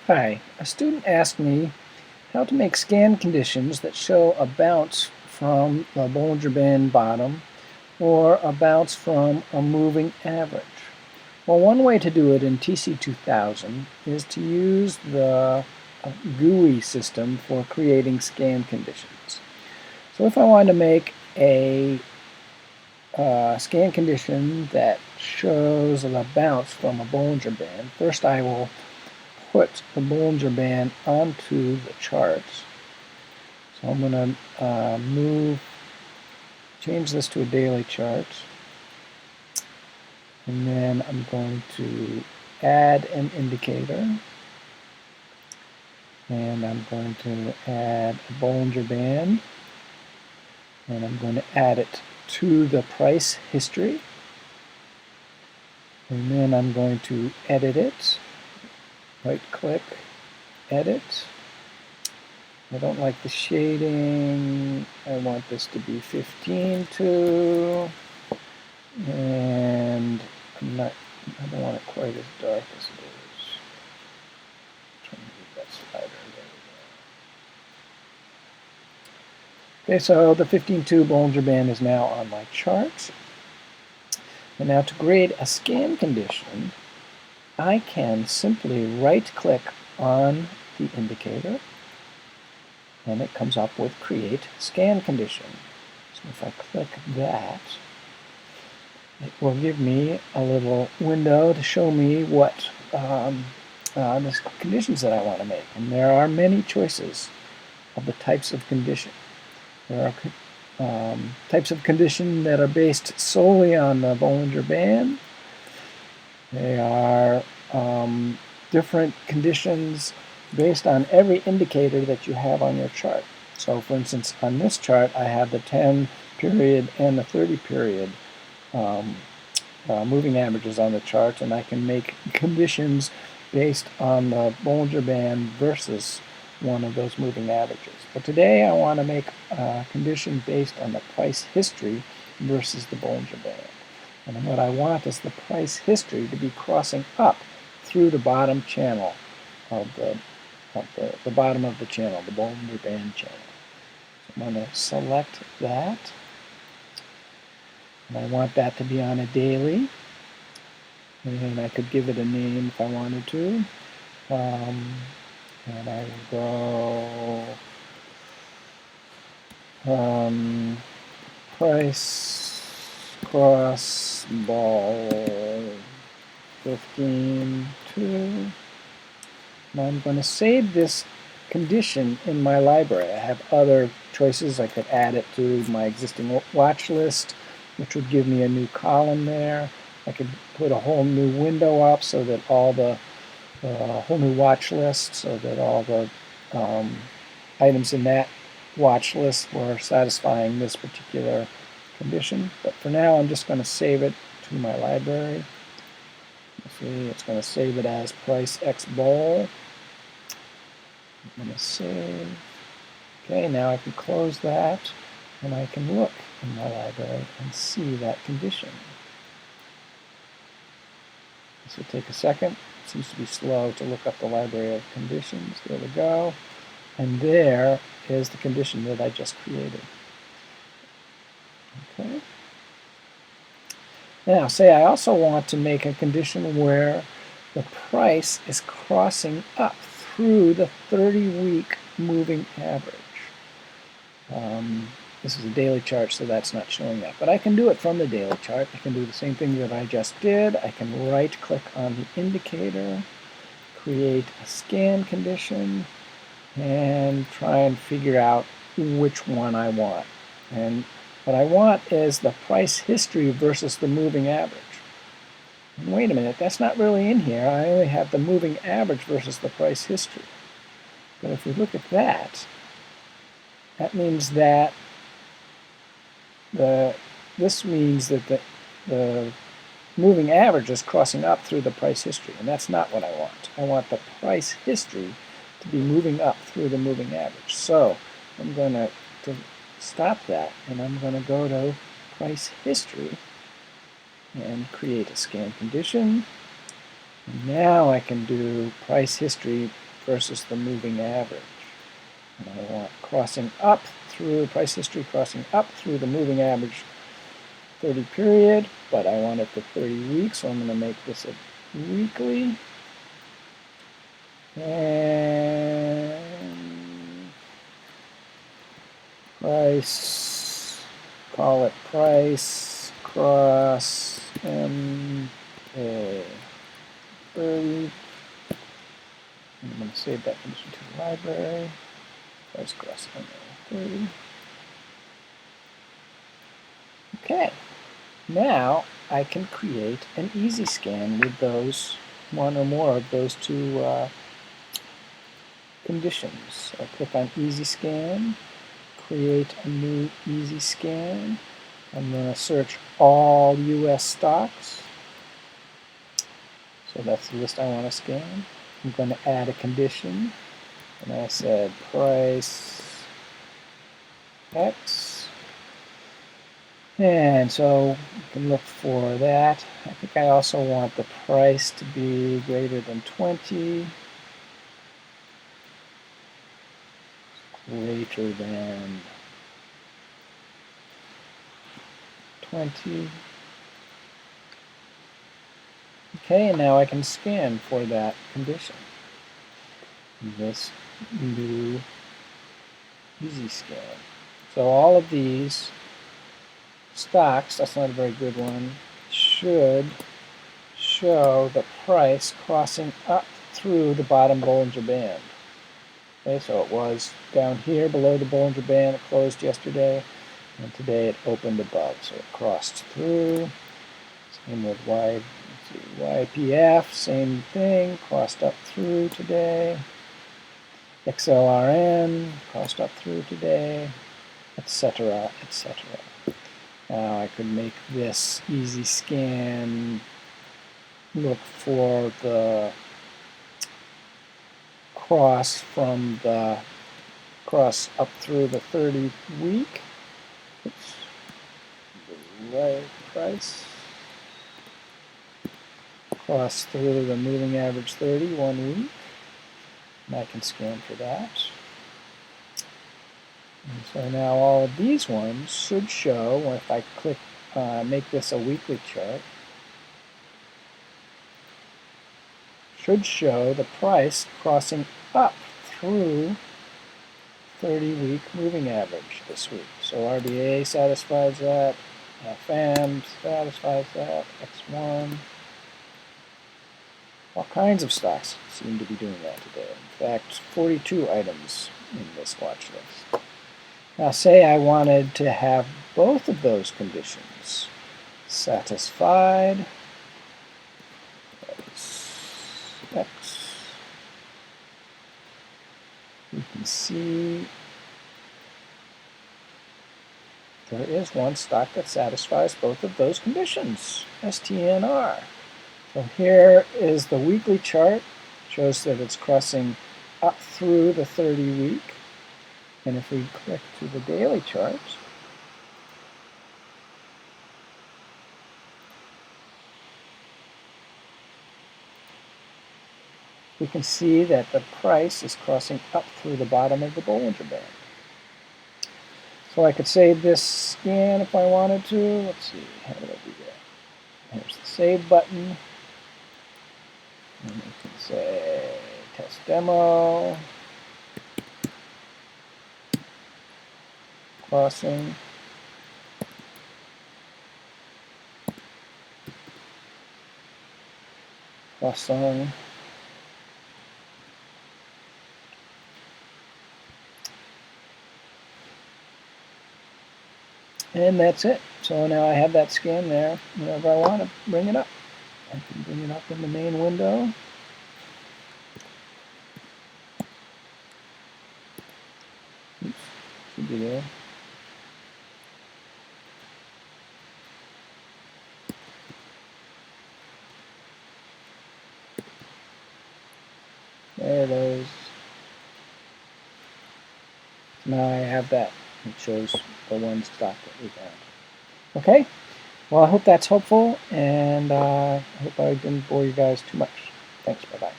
Hi, a student asked me how to make scan conditions that show a bounce from the Bollinger Band bottom or a bounce from a moving average. Well, one way to do it in TC2000 is to use the GUI system for creating scan conditions. So if I want to make a scan condition that shows a bounce from a Bollinger Band, first I will put the Bollinger Band onto the charts. So I'm going to change this to a daily chart. And then I'm going to add an indicator. And I'm going to add a Bollinger Band. And I'm going to add it to the price history. And then I'm going to edit it. Right click, edit. I don't like the shading. I want this to be 15 too. And I don't want it quite as dark as it is. I'm trying to move that slider. There we go. Okay, so the 15.2 Bollinger Band is now on my chart. And now to grade a scan condition, I can simply right-click on the indicator, and it comes up with Create Scan Condition. So if I click that, it will give me a little window to show me what the conditions that I want to make. And there are many choices of the types of condition. There are types of condition that are based solely on the Bollinger Band. They are different conditions based on every indicator that you have on your chart. So for instance, on this chart, I have the 10 period and the 30 period moving averages on the chart, and I can make conditions based on the Bollinger Band versus one of those moving averages. But today I want to make a condition based on the price history versus the Bollinger Band. And what I want is the price history to be crossing up through the bottom channel of the bottom of the channel, the Bollinger Band channel. So I'm going to select that. And I want that to be on a daily. And I could give it a name if I wanted to. And I will go price cross ball 15.2. Now I'm going to save this condition in my library. I have other choices. I could add it to my existing watch list, which would give me a new column there. I could put a whole new window up so that all the whole new watch list, so that all the items in that watch list were satisfying this particular condition. But for now, I'm just going to save it to my library. See, it's going to save it as price X bowl. I'm going to save. Okay, now I can close that, and I can look in my library and see that condition. This will take a second. It seems to be slow to look up the library of conditions. There we go. And there is the condition that I just created. Okay. Now, say I also want to make a condition where the price is crossing up through the 30-week moving average. This is a daily chart, so that's not showing that. But I can do it from the daily chart. I can do the same thing that I just did. I can right-click on the indicator, create a scan condition, and try and figure out which one I want. And what I want is the price history versus the moving average. And wait a minute, that's not really in here. I only have the moving average versus the price history. But if we look at that, that means that this means that the moving average is crossing up through the price history, and that's not what I want. I want the price history to be moving up through the moving average. So I'm going to stop that, and I'm going to go to price history and create a scan condition. And now I can do price history versus the moving average. And I want crossing up through price history, crossing up through the moving average 30 period, but I want it to 30 weeks, so I'm going to make this a weekly. And price, call it price cross MA 30. I'm going to save that condition to the library. Price cross MA 30. Okay, now I can create an easy scan with those, one or more of those two conditions. I'll click on easy scan, create a new easy scan. I'm going to search all US stocks. So that's the list I want to scan. I'm going to add a condition, and I said price X. And so you can look for that. I think I also want the price to be greater than 20. Greater than 20. Okay, now I can scan for that condition. This new easy scan. So all of these stocks, that's not a very good one, should show the price crossing up through the bottom Bollinger Band. Okay, so it was down here below the Bollinger Band, it closed yesterday, and today it opened above, so it crossed through. Same with YPF, same thing, crossed up through today. XLRN, crossed up through today, etc., etc. Now I could make this easy scan look for the cross from the cross up through the 30 week. Oops. The right price. Cross through the moving average 30, 1 week. And I can scan for that. And so now all of these ones should show, if I click, make this a weekly chart, should show the price crossing up through 30-week moving average this week. So RBA satisfies that, FM satisfies that, X1. All kinds of stocks seem to be doing that today. In fact, 42 items in this watch list. Now say I wanted to have both of those conditions satisfied. X. You can see there is one stock that satisfies both of those conditions, STNR. So here is the weekly chart, shows that it's crossing up through the 30-week. And if we click to the daily chart, we can see that the price is crossing up through the bottom of the Bollinger Band. So I could save this scan if I wanted to. Let's see, how do I do that? Here's the save button. And we can say test demo, crossing, crossing. And that's it. So now I have that scan there. Whenever I want to bring it up, I can bring it up in the main window. Oops, should be there. There it is. Now I have that. It shows the one stock that we found. Okay, well I hope that's helpful, and I hope I didn't bore you guys too much. Thanks, bye-bye.